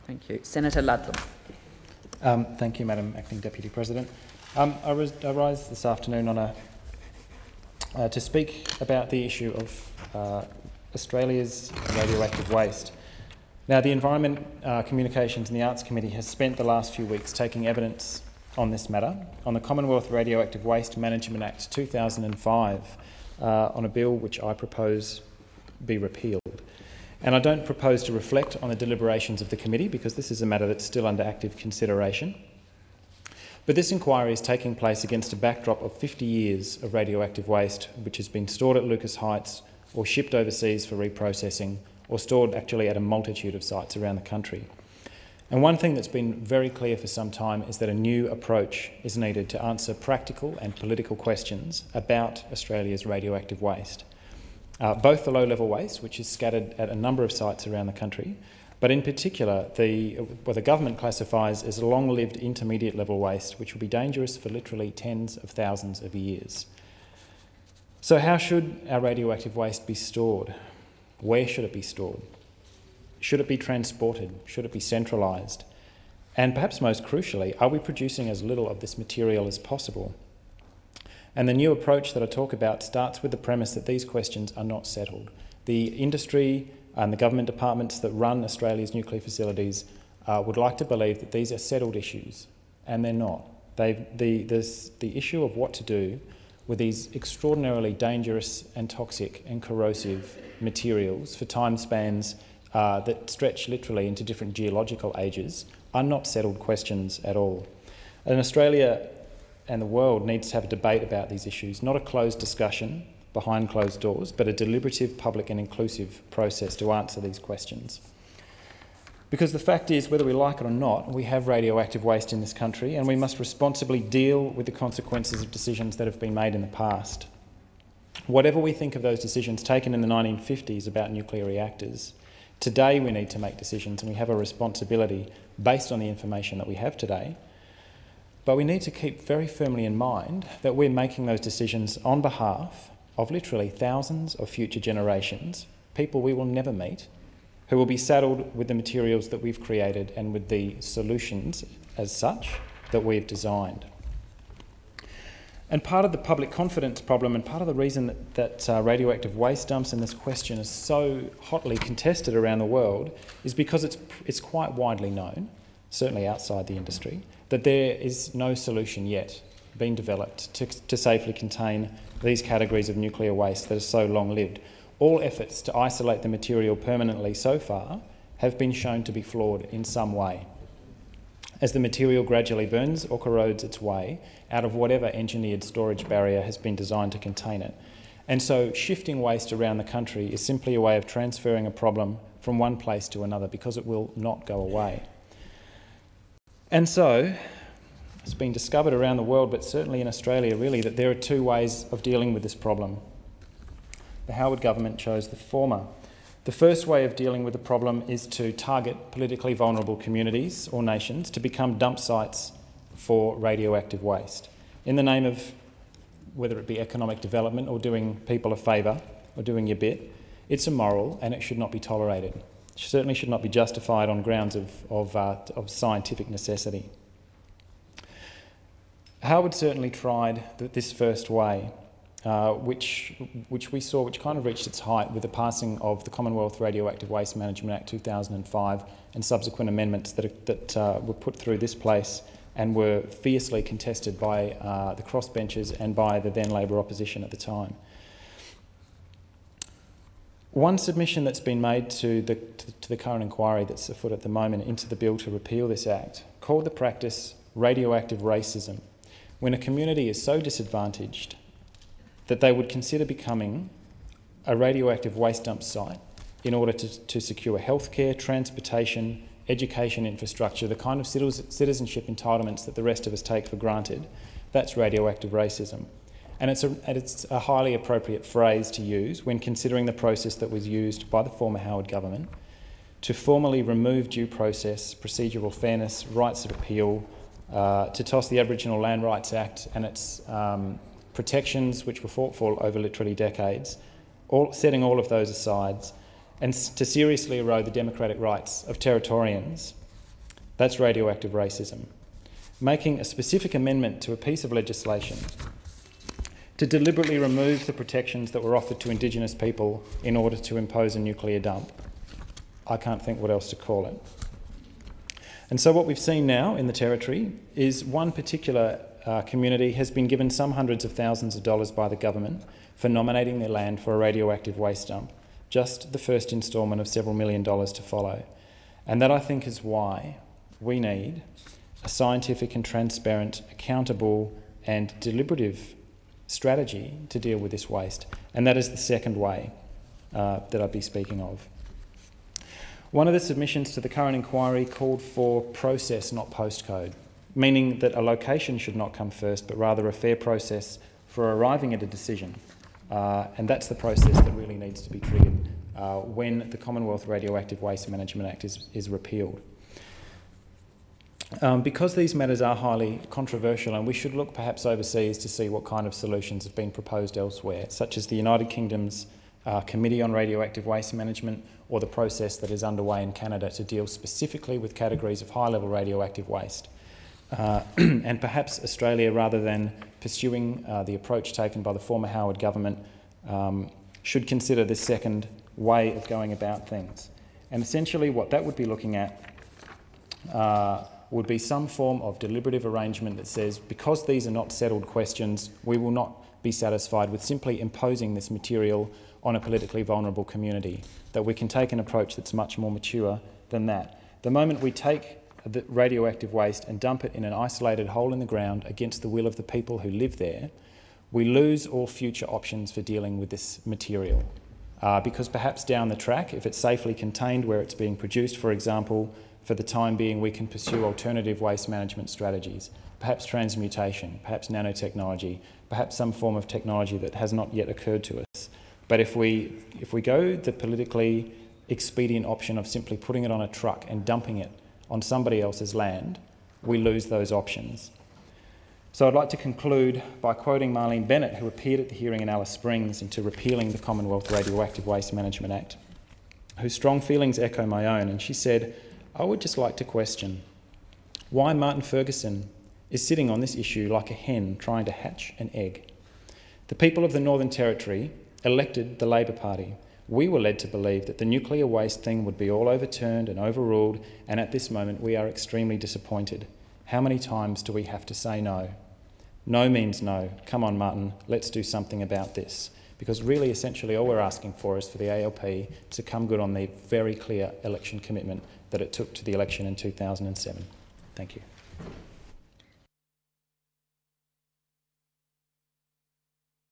Thank you. Senator Ludlam. Thank you, Madam Acting Deputy President. I rise this afternoon to speak about the issue of Australia's radioactive waste. Now, the Environment, Communications and the Arts Committee has spent the last few weeks taking evidence on this matter, on the Commonwealth Radioactive Waste Management Act 2005, on a bill which I propose be repealed. And I don't propose to reflect on the deliberations of the committee because this is a matter that's still under active consideration. But this inquiry is taking place against a backdrop of 50 years of radioactive waste which has been stored at Lucas Heights or shipped overseas for reprocessing or stored actually at a multitude of sites around the country. And one thing that's been very clear for some time is that a new approach is needed to answer practical and political questions about Australia's radioactive waste. Both the low-level waste, which is scattered at a number of sites around the country, but in particular what the government classifies as long-lived intermediate-level waste, which will be dangerous for literally tens of thousands of years. So how should our radioactive waste be stored? Where should it be stored? Should it be transported? Should it be centralised? And perhaps most crucially, are we producing as little of this material as possible? And the new approach that I talk about starts with the premise that these questions are not settled. The industry and the government departments that run Australia's nuclear facilities would like to believe that these are settled issues, and they're not. The issue of what to do with these extraordinarily dangerous and toxic and corrosive materials for time spans that stretch literally into different geological ages are not settled questions at all. And Australia and the world needs to have a debate about these issues, not a closed discussion behind closed doors, but a deliberative, public and inclusive process to answer these questions. Because the fact is, whether we like it or not, we have radioactive waste in this country and we must responsibly deal with the consequences of decisions that have been made in the past. Whatever we think of those decisions taken in the 1950s about nuclear reactors, today we need to make decisions and we have a responsibility based on the information that we have today. But we need to keep very firmly in mind that we're making those decisions on behalf of literally thousands of future generations, people we will never meet, who will be saddled with the materials that we've created and with the solutions as such that we've designed. And part of the public confidence problem and part of the reason that radioactive waste dumps and this question is so hotly contested around the world is because it's quite widely known, certainly outside the industry, that there is no solution yet being developed to safely contain these categories of nuclear waste that are so long-lived. All efforts to isolate the material permanently so far have been shown to be flawed in some way, as the material gradually burns or corrodes its way out of whatever engineered storage barrier has been designed to contain it. And so shifting waste around the country is simply a way of transferring a problem from one place to another because it will not go away. And so it's been discovered around the world, but certainly in Australia really, that there are two ways of dealing with this problem. The Howard government chose the former. The first way of dealing with the problem is to target politically vulnerable communities or nations to become dump sites for radioactive waste. In the name of whether it be economic development or doing people a favour or doing your bit, it's immoral and it should not be tolerated. It certainly should not be justified on grounds of scientific necessity. Howard certainly tried this first way, which we saw, which kind of reached its height with the passing of the Commonwealth Radioactive Waste Management Act 2005 and subsequent amendments that were put through this place and were fiercely contested by the crossbenchers and by the then Labor opposition at the time. One submission that's been made to the current inquiry that's afoot at the moment into the bill to repeal this act called the practice radioactive racism, when a community is so disadvantaged that they would consider becoming a radioactive waste dump site in order to secure healthcare, transportation, education infrastructure, the kind of citizenship entitlements that the rest of us take for granted. That's radioactive racism. And it's a highly appropriate phrase to use when considering the process that was used by the former Howard government to formally remove due process, procedural fairness, rights of appeal, to toss the Aboriginal Land Rights Act and its protections, which were fought for over literally decades, setting all of those aside, and to seriously erode the democratic rights of Territorians That's radioactive racism. Making a specific amendment to a piece of legislation to deliberately remove the protections that were offered to Indigenous people in order to impose a nuclear dump. I can't think what else to call it. And so what we've seen now in the Territory is one particular community has been given some hundreds of thousands of dollars by the government for nominating their land for a radioactive waste dump, just the first instalment of several $1 million to follow. And that, I think, is why we need a scientific and transparent, accountable and deliberative strategy to deal with this waste. And that is the second way that I'd be speaking of. One of the submissions to the current inquiry called for process, not postcode, meaning that a location should not come first, but rather a fair process for arriving at a decision. And that's the process that really needs to be triggered when the Commonwealth Radioactive Waste Management Act is repealed. Because these matters are highly controversial, and we should look perhaps overseas to see what kind of solutions have been proposed elsewhere, such as the United Kingdom's Committee on Radioactive Waste Management, or the process that is underway in Canada to deal specifically with categories of high-level radioactive waste. And perhaps Australia, rather than pursuing the approach taken by the former Howard government, should consider this second way of going about things. And essentially what that would be looking at would be some form of deliberative arrangement that says, because these are not settled questions, we will not be satisfied with simply imposing this material on a politically vulnerable community, that we can take an approach that's much more mature than that. The moment we take the radioactive waste and dump it in an isolated hole in the ground against the will of the people who live there, we lose all future options for dealing with this material. Because perhaps down the track, if it's safely contained where it's being produced, for example, for the time being we can pursue alternative waste management strategies, perhaps transmutation, perhaps nanotechnology, perhaps some form of technology that has not yet occurred to us. But if we go the politically expedient option of simply putting it on a truck and dumping it on somebody else's land, we lose those options. So I'd like to conclude by quoting Marlene Bennett, who appeared at the hearing in Alice Springs into repealing the Commonwealth Radioactive Waste Management Act, whose strong feelings echo my own, and she said, "I would just like to question why Martin Ferguson is sitting on this issue like a hen trying to hatch an egg. The people of the Northern Territory elected the Labor Party. We were led to believe that the nuclear waste thing would be all overturned and overruled, and at this moment we are extremely disappointed. How many times do we have to say no? No means no. Come on, Martin, let's do something about this." Because really, essentially, all we're asking for is for the ALP to come good on the very clear election commitment that it took to the election in 2007. Thank you.